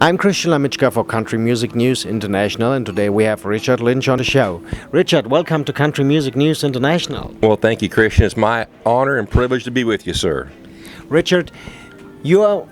I'm Christian Lamitschka for Country Music News International, and today we have Richard Lynch on the show. Richard, welcome to Country Music News International. Well, thank you, Christian. It's my honor and privilege to be with you, sir. Richard, you are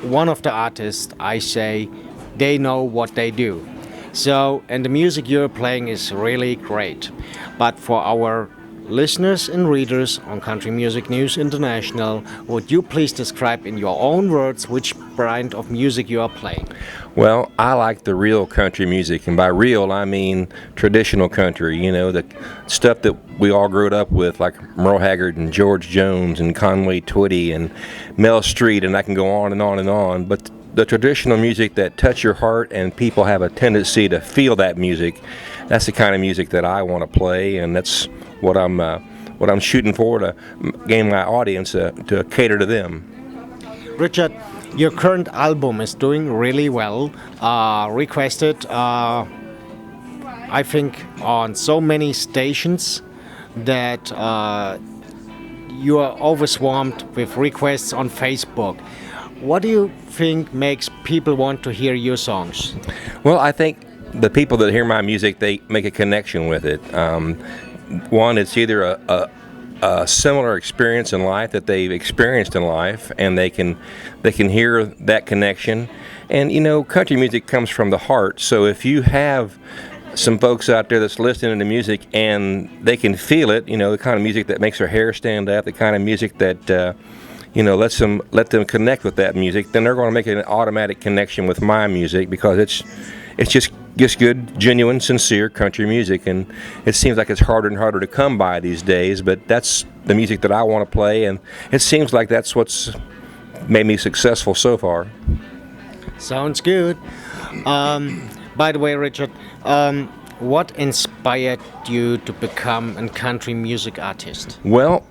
one of the artists, I say, they know what they do. So, and the music you're playing is really great. But for our listeners and readers on Country Music News International, would you please describe in your own words which brand of music you are playing? Well, I like the real country music, and by real I mean traditional country, you know, the stuff that we all grew up with, like Merle Haggard and George Jones and Conway Twitty and Mel Street, and I can go on and on and on. But the traditional music that touch your heart and people have a tendency to feel that music, that's the kind of music that I want to play, and that's what I'm shooting for, to gain my audience, to cater to them. Richard, your current album is doing really well, requested, I think, on so many stations that you are overswarmed with requests on Facebook. What do you think makes people want to hear your songs? Well, I think the people that hear my music, they make a connection with it. One, it's either a similar experience in life that they've experienced in life, and they can hear that connection. And you know, country music comes from the heart. So if you have some folks out there that's listening to music and they can feel it, you know, the kind of music that makes their hair stand up, the kind of music that you know, let them connect with that music, then they're going to make an automatic connection with my music, because it's just good, genuine, sincere country music, and it seems like it's harder and harder to come by these days, but that's the music that I want to play, and it seems like that's what's made me successful so far. Sounds good. By the way, Richard, what inspired you to become a country music artist? Well,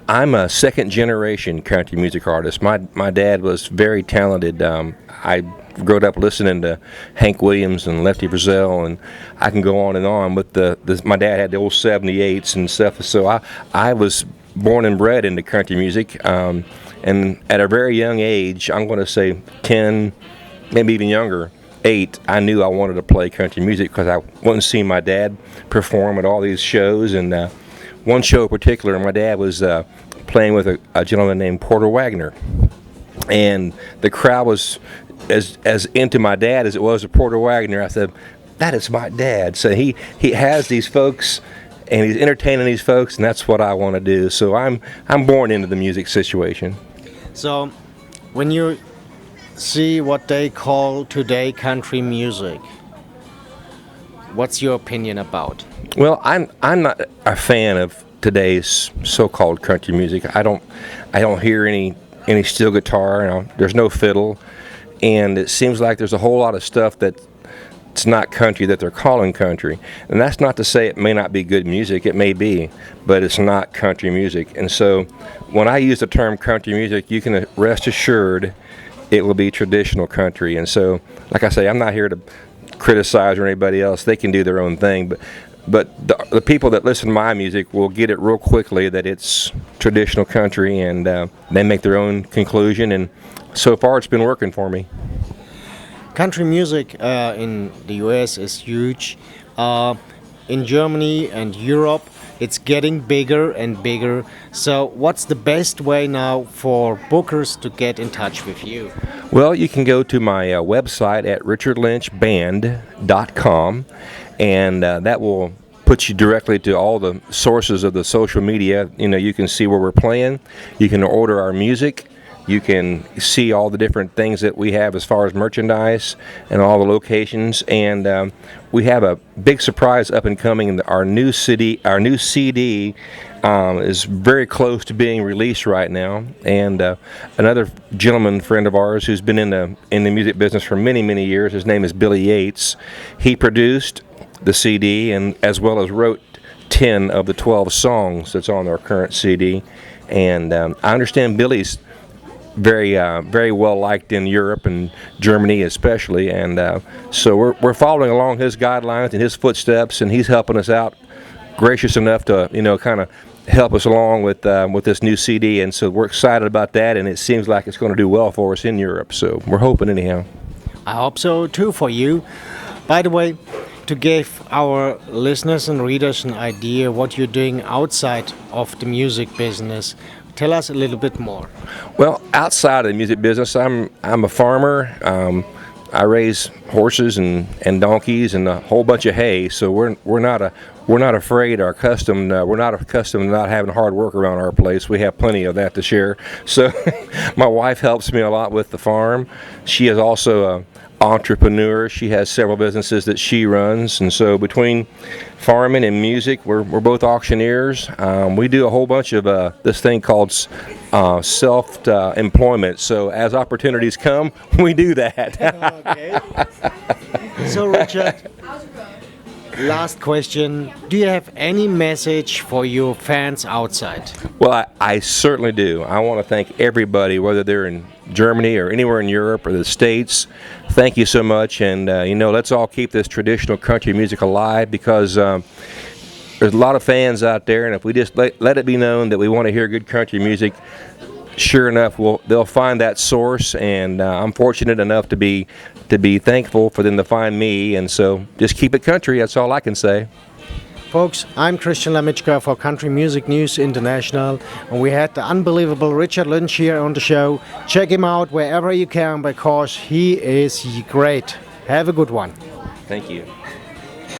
I'm a second-generation country music artist. My dad was very talented. I grew up listening to Hank Williams and Lefty Frizzell, and I can go on and on. But my dad had the old 78s and stuff, so I was born and bred into country music. And at a very young age, I'm going to say 10, maybe even younger, 8, I knew I wanted to play country music, because I went and see my dad perform at all these shows. And one show in particular, my dad was playing with a gentleman named Porter Wagner, and the crowd was as into my dad as it was to Porter Wagner. I said, that is my dad. So he has these folks, and he's entertaining these folks, and that's what I want to do. So I'm born into the music situation. So when you see what they call today country music, what's your opinion about? Well, I'm not a fan of today's so-called country music. I don't hear any steel guitar. You know, there's no fiddle, and it seems like there's a whole lot of stuff that's not country that they're calling country. And that's not to say it may not be good music. It may be, but it's not country music. And so when I use the term country music, you can rest assured it will be traditional country. And so, like I say, I'm not here to criticize or anybody else. They can do their own thing, but the people that listen to my music will get it real quickly that it's traditional country, and they make their own conclusion, and so far it's been working for me. Country music in the US is huge. In Germany and Europe, it's getting bigger and bigger. So what's the best way now for bookers to get in touch with you? Well, you can go to my website at richardlynchband.com, and that will put you directly to all the sources of the social media. You know, you can see where we're playing. You can order our music. You can see all the different things that we have as far as merchandise and all the locations. And we have a big surprise up and coming. Our new CD is very close to being released right now. And another gentleman friend of ours who's been in the music business for many, many years, his name is Billy Yates. He produced the CD, and as well as wrote 10 of the 12 songs that's on our current CD. And I understand Billy's very well liked in Europe and Germany especially, and so we're following along his guidelines and his footsteps, and he's helping us out, gracious enough to kind of help us along with this new CD, and so we're excited about that, and it seems like it's going to do well for us in Europe. So we're hoping anyhow. I hope so too for you. By the way, to give our listeners and readers an idea what you're doing outside of the music business, tell us a little bit more. Well, outside of the music business, I'm a farmer. I raise horses and donkeys and a whole bunch of hay. So we're not afraid. We're not accustomed to not having hard work around our place. We have plenty of that to share. So my wife helps me a lot with the farm. She is also a entrepreneur. She has several businesses that she runs, and so between farming and music, we're both auctioneers. We do a whole bunch of this thing called self-employment. So as opportunities come, we do that. Okay. So Richard, last question. Do you have any message for your fans outside? Well, I certainly do. I want to thank everybody, whether they're in Germany or anywhere in Europe or the States. Thank you so much, and let's all keep this traditional country music alive, because there's a lot of fans out there, and if we just let it be known that we want to hear good country music, sure enough, they'll find that source, and I'm fortunate enough to be thankful for them to find me, and so just keep it country. That's all I can say. Folks, I'm Christian Lamitschka for Country Music News International, and we had the unbelievable Richard Lynch here on the show. Check him out wherever you can, because he is great. Have a good one. Thank you.